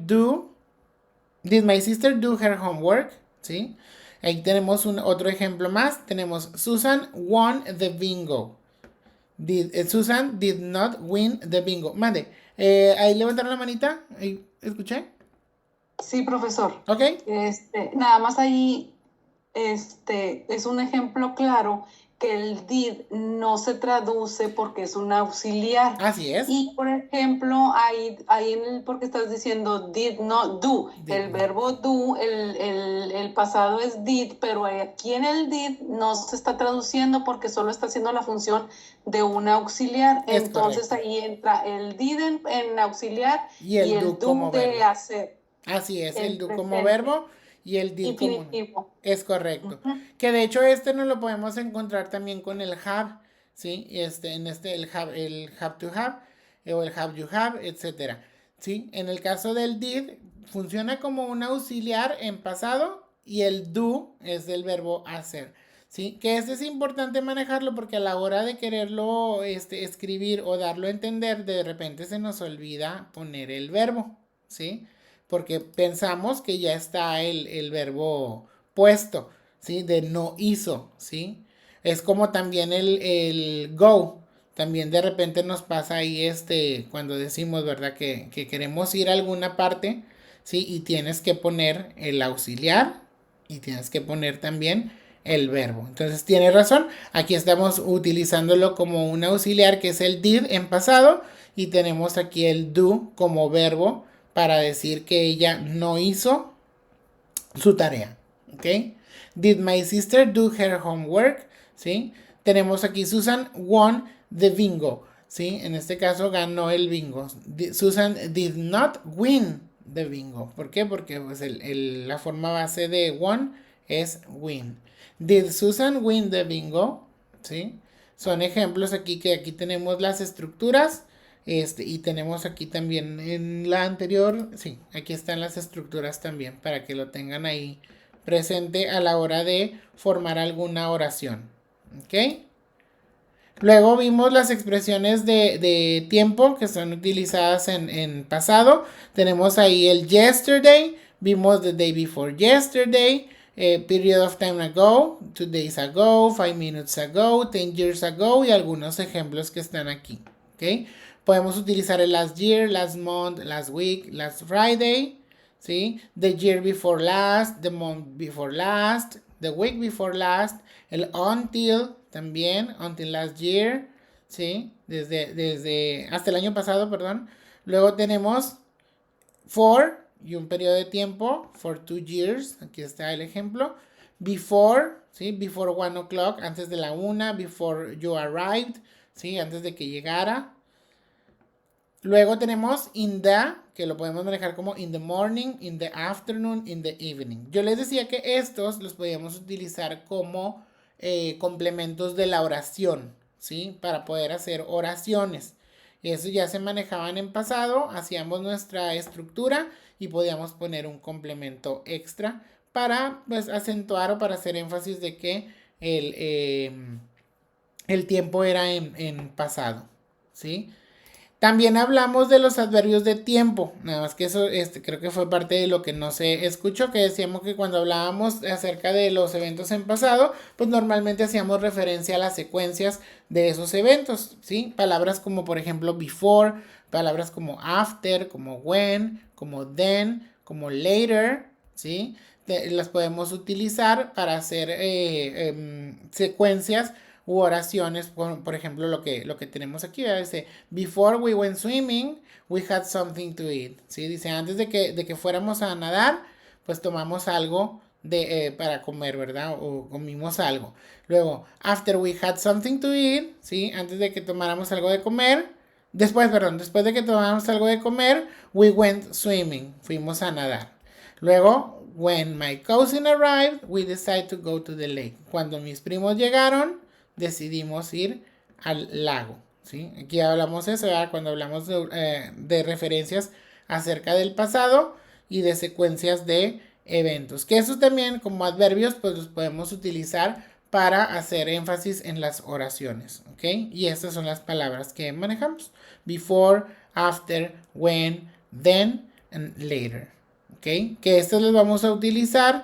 do her homework? ¿Sí? Ahí tenemos otro ejemplo más. Tenemos, Susan won the bingo. Susan did not win the bingo. Mande, ahí levantaron la manita. Ahí, ¿escuché? Sí, profesor. Ok. Nada más ahí, es un ejemplo claro que el did no se traduce porque es un auxiliar. Así es. Y por ejemplo, ahí porque estás diciendo did not do, el verbo do, el pasado es did, pero aquí en el did no se está traduciendo porque solo está haciendo la función de un auxiliar. Es Entonces correcto. ahí entra el did en auxiliar y el do como de verbo. hacer. Así es, el do como presente. verbo y el did como. Infinitivo. Es correcto. Que de hecho no lo podemos encontrar también con el have, ¿sí? El have to have, o el have you have, etcétera. ¿Sí? En el caso del did, funciona como un auxiliar en pasado y el do es del verbo hacer. ¿sí? Que es importante manejarlo porque a la hora de quererlo escribir o darlo a entender, de repente se nos olvida poner el verbo, ¿sí? Porque pensamos que ya está el verbo puesto, ¿sí? De no hizo, ¿sí? Es como también el go. También de repente nos pasa ahí cuando decimos, ¿verdad? Que queremos ir a alguna parte, ¿sí? Y tienes que poner el auxiliar y tienes que poner también el verbo. Entonces tiene razón, aquí estamos utilizándolo como un auxiliar que es el did en pasado y tenemos aquí el do como verbo para decir que ella no hizo su tarea. ¿Ok? Did my sister do her homework? ¿Sí? Tenemos aquí Susan won the bingo. ¿Sí? En este caso ganó el bingo. Susan did not win the bingo. ¿Por qué? Porque pues, la forma base de won es win. Did Susan win the bingo? ¿Sí? Son ejemplos aquí que aquí tenemos las estructuras. Y tenemos aquí también en la anterior, sí, aquí están las estructuras también para que lo tengan ahí presente a la hora de formar alguna oración. ¿Ok? Luego vimos las expresiones de tiempo que son utilizadas en pasado. Tenemos ahí el yesterday, vimos the day before yesterday, period of time ago, 2 days ago, 5 minutes ago, 10 years ago y algunos ejemplos que están aquí. ¿Ok? Podemos utilizar el last year, last month, last week, last Friday, ¿sí? The year before last, the month before last, the week before last, el until también, until last year, ¿sí? Desde hasta el año pasado, perdón. Luego tenemos for y un periodo de tiempo, for 2 years, aquí está el ejemplo. Before, ¿sí? Before 1 o'clock, antes de la 1, before you arrived, ¿sí? Antes de que llegara. Luego tenemos in the, que lo podemos manejar como in the morning, in the afternoon, in the evening. Yo les decía que estos los podíamos utilizar como complementos de la oración, ¿sí? Para poder hacer oraciones. Eso ya se manejaban en pasado, hacíamos nuestra estructura y podíamos poner un complemento extra para pues, acentuar o para hacer énfasis de que el tiempo era en pasado, ¿sí? También hablamos de los adverbios de tiempo, nada más que eso creo que fue parte de lo que no se escuchó, que decíamos que cuando hablábamos acerca de los eventos en pasado, pues normalmente hacíamos referencia a las secuencias de esos eventos, ¿sí? Palabras como por ejemplo before, palabras como after, como when, como then, como later, ¿sí? Las podemos utilizar para hacer secuencias u oraciones, por ejemplo, lo que tenemos aquí, ¿verdad? Dice, before we went swimming, we had something to eat, ¿sí? Dice, antes de que fuéramos a nadar, pues tomamos algo para comer, ¿verdad? O comimos algo. Luego, after we had something to eat, ¿sí? Antes de que tomáramos algo de comer, después de que tomáramos algo de comer, we went swimming, fuimos a nadar. Luego, when my cousin arrived, we decided to go to the lake. Cuando mis primos llegaron, decidimos ir al lago, ¿sí? Aquí hablamos eso, ¿verdad? Cuando hablamos de referencias acerca del pasado y de secuencias de eventos. Que eso también como adverbios pues los podemos utilizar para hacer énfasis en las oraciones, ¿ok? Y estas son las palabras que manejamos. Before, after, when, then, and later, ¿ok? Que estas las vamos a utilizar,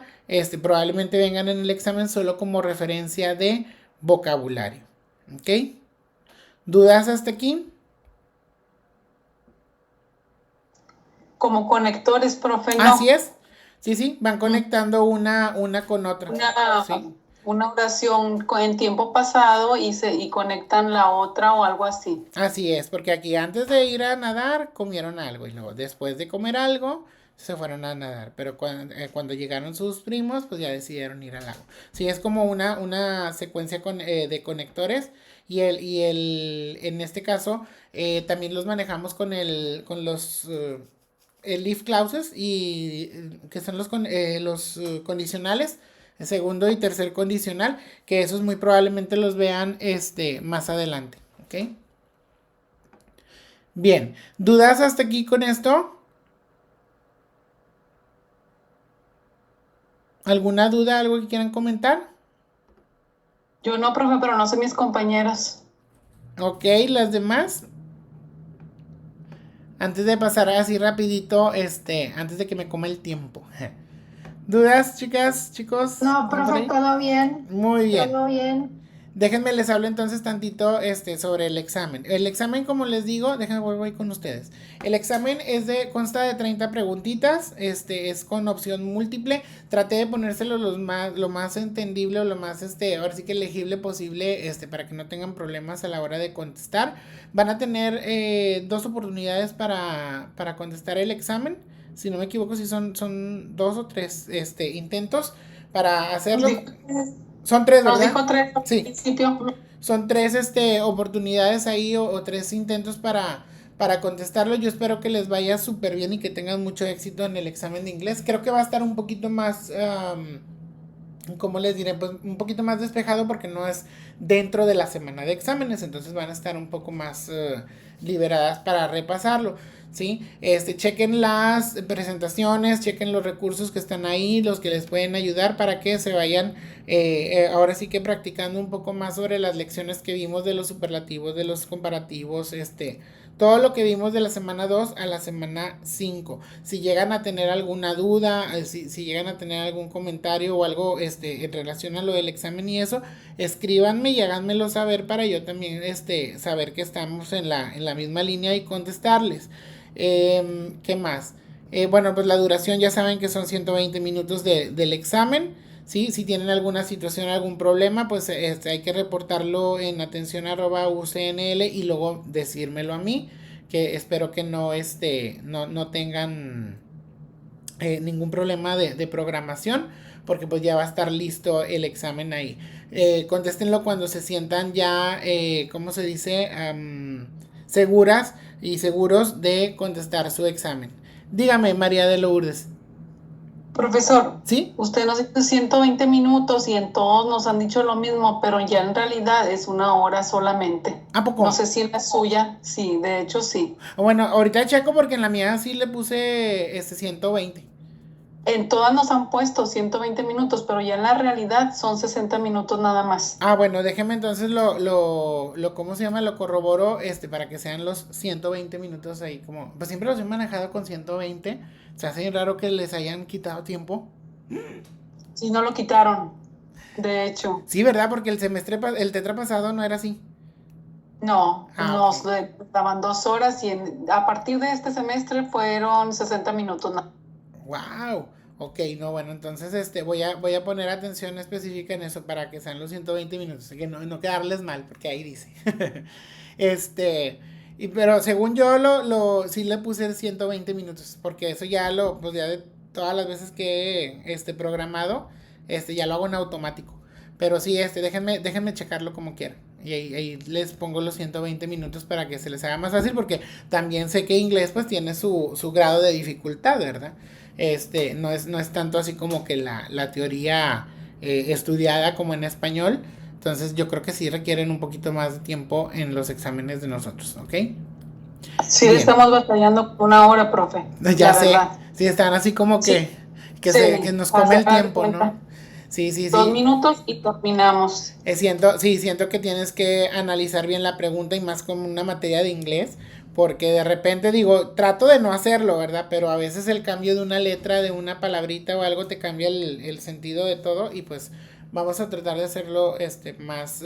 probablemente vengan en el examen solo como referencia de vocabulario. ¿Ok? ¿Dudas hasta aquí? Como conectores, profe, no. Así es. Sí, van conectando una con otra. ¿Sí? Una oración en tiempo pasado y conectan la otra o algo así. Así es, porque aquí antes de ir a nadar comieron algo y luego después de comer algo se fueron a nadar, pero cuando llegaron sus primos pues ya decidieron ir al lago. Sí, es como una secuencia de conectores y en este caso también los manejamos con los el if clauses y que son los condicionales, el segundo y tercer condicional, que esos muy probablemente los vean más adelante, ¿ok? Bien, ¿dudas hasta aquí con esto? ¿Alguna duda, algo que quieran comentar? Yo no, profe, pero no sé mis compañeras. Ok, las demás. Antes de pasar así rapidito, antes de que me coma el tiempo. ¿Dudas, chicas, chicos? No, ¿Están por profe, ahí? todo bien. Muy bien. Todo bien. Déjenme les hablo entonces tantito sobre el examen. El examen, como les digo, déjenme vuelvo ahí con ustedes. El examen consta de 30 preguntitas, es con opción múltiple. Traté de ponérselo lo más entendible o lo más ahora sí que legible posible, para que no tengan problemas a la hora de contestar. Van a tener 2 oportunidades para contestar el examen. Si no me equivoco, si son 2 o 3 intentos para Nos hacerlo. dijo, Son 3, nos ¿verdad? dijo 3 al Sí. principio. Son 3 oportunidades ahí o 3 intentos para contestarlo. Yo espero que les vaya súper bien y que tengan mucho éxito en el examen de inglés. Creo que va a estar un poquito más, ¿cómo les diré? Pues un poquito más despejado porque no es dentro de la semana de exámenes. Entonces van a estar un poco más liberadas para repasarlo. ¿Sí? Chequen las presentaciones, chequen los recursos que están ahí, los que les pueden ayudar para que se vayan ahora sí que practicando un poco más sobre las lecciones que vimos de los superlativos, de los comparativos, todo lo que vimos de la semana 2 a la semana 5. Si llegan a tener alguna duda, si llegan a tener algún comentario o algo en relación a lo del examen y eso, escríbanme y háganmelo saber para yo también saber que estamos en la misma línea y contestarles. ¿Qué más? Bueno, pues la duración ya saben que son 120 minutos del examen. ¿Sí? Si tienen alguna situación, algún problema, pues hay que reportarlo en atención@ucnl y luego decírmelo a mí, que espero que no tengan ningún problema de programación, porque pues ya va a estar listo el examen ahí. Contéstenlo cuando se sientan ya, ¿cómo se dice? Seguras y seguros de contestar su examen. Dígame, María de Lourdes. Profesor, ¿Sí? usted nos dice 120 minutos y en todos nos han dicho lo mismo, pero ya en realidad es 1 hora solamente. ¿A poco? No sé si en la suya, sí, de hecho sí. Bueno, ahorita checo porque en la mía sí le puse 120. En todas nos han puesto 120 minutos, pero ya en la realidad son 60 minutos nada más. Bueno, déjeme entonces ¿cómo se llama? Lo corroboro, para que sean los 120 minutos ahí, como, pues siempre los he manejado con 120. Se hace bien raro que les hayan quitado tiempo. Sí, no lo quitaron, de hecho. Sí, ¿verdad? Porque el tetra pasado no era así. No, nos Ok. daban 2 horas y a partir de este semestre fueron 60 minutos. Wow. Ok, no, bueno, entonces voy a poner atención específica en eso para que sean los 120 minutos, que no quedarles mal, porque ahí dice. Pero según yo sí le puse 120 minutos, porque eso pues ya de todas las veces que he programado, ya lo hago en automático. Pero sí, déjenme checarlo como quieran. Y ahí les pongo los 120 minutos para que se les haga más fácil, porque también sé que inglés pues tiene su grado de dificultad, ¿verdad? No es tanto así como que la teoría estudiada como en español. Entonces yo creo que sí requieren un poquito más de tiempo en los exámenes de nosotros, ¿ok? Sí, Bien. estamos batallando 1 hora, profe. Ya la sé, verdad. sí están así como Sí, que nos come el haga de tiempo, ¿no? cuenta. Sí, sí, 2 sí. minutos y terminamos. Siento que tienes que analizar bien la pregunta y más como una materia de inglés, porque de repente digo, trato de no hacerlo, ¿verdad? Pero a veces el cambio de una letra, de una palabrita o algo te cambia el sentido de todo y pues vamos a tratar de hacerlo más,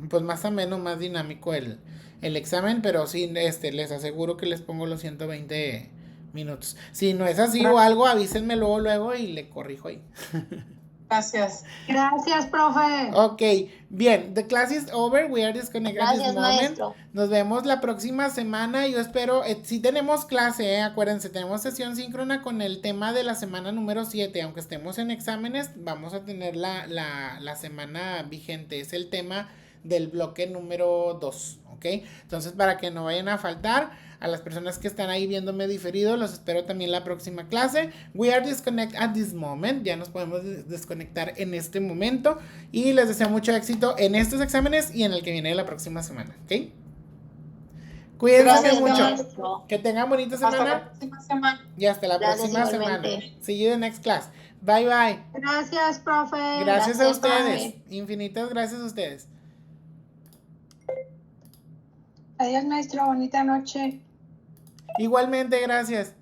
pues más ameno, más dinámico el examen, pero sí, les aseguro que les pongo los 120 minutos. Si no es así o algo, avísenme luego y le corrijo ahí. Gracias. Gracias, profe. Ok, bien, the class is over, we are disconnected at this Gracias, moment. maestro. Nos vemos la próxima semana, yo espero, si tenemos clase, acuérdense, tenemos sesión síncrona con el tema de la semana número 7, aunque estemos en exámenes, vamos a tener la semana vigente, es el tema del bloque número 2, ¿ok? Entonces, para que no vayan a faltar, a las personas que están ahí viéndome diferido, los espero también la próxima clase. We are disconnected at this moment, ya nos podemos desconectar en este momento y les deseo mucho éxito en estos exámenes y en el que viene la próxima semana, ¿ok? Cuídense Gracias, mucho, maestro. que tengan bonita Hasta la semana próxima semana. y hasta la Gracias próxima semana. igualmente. See you in the next class. Bye, bye. Gracias, profe. Gracias a Gracias, ustedes. profe. Infinitas gracias a ustedes. Adiós, maestro. Bonita noche. Igualmente, gracias.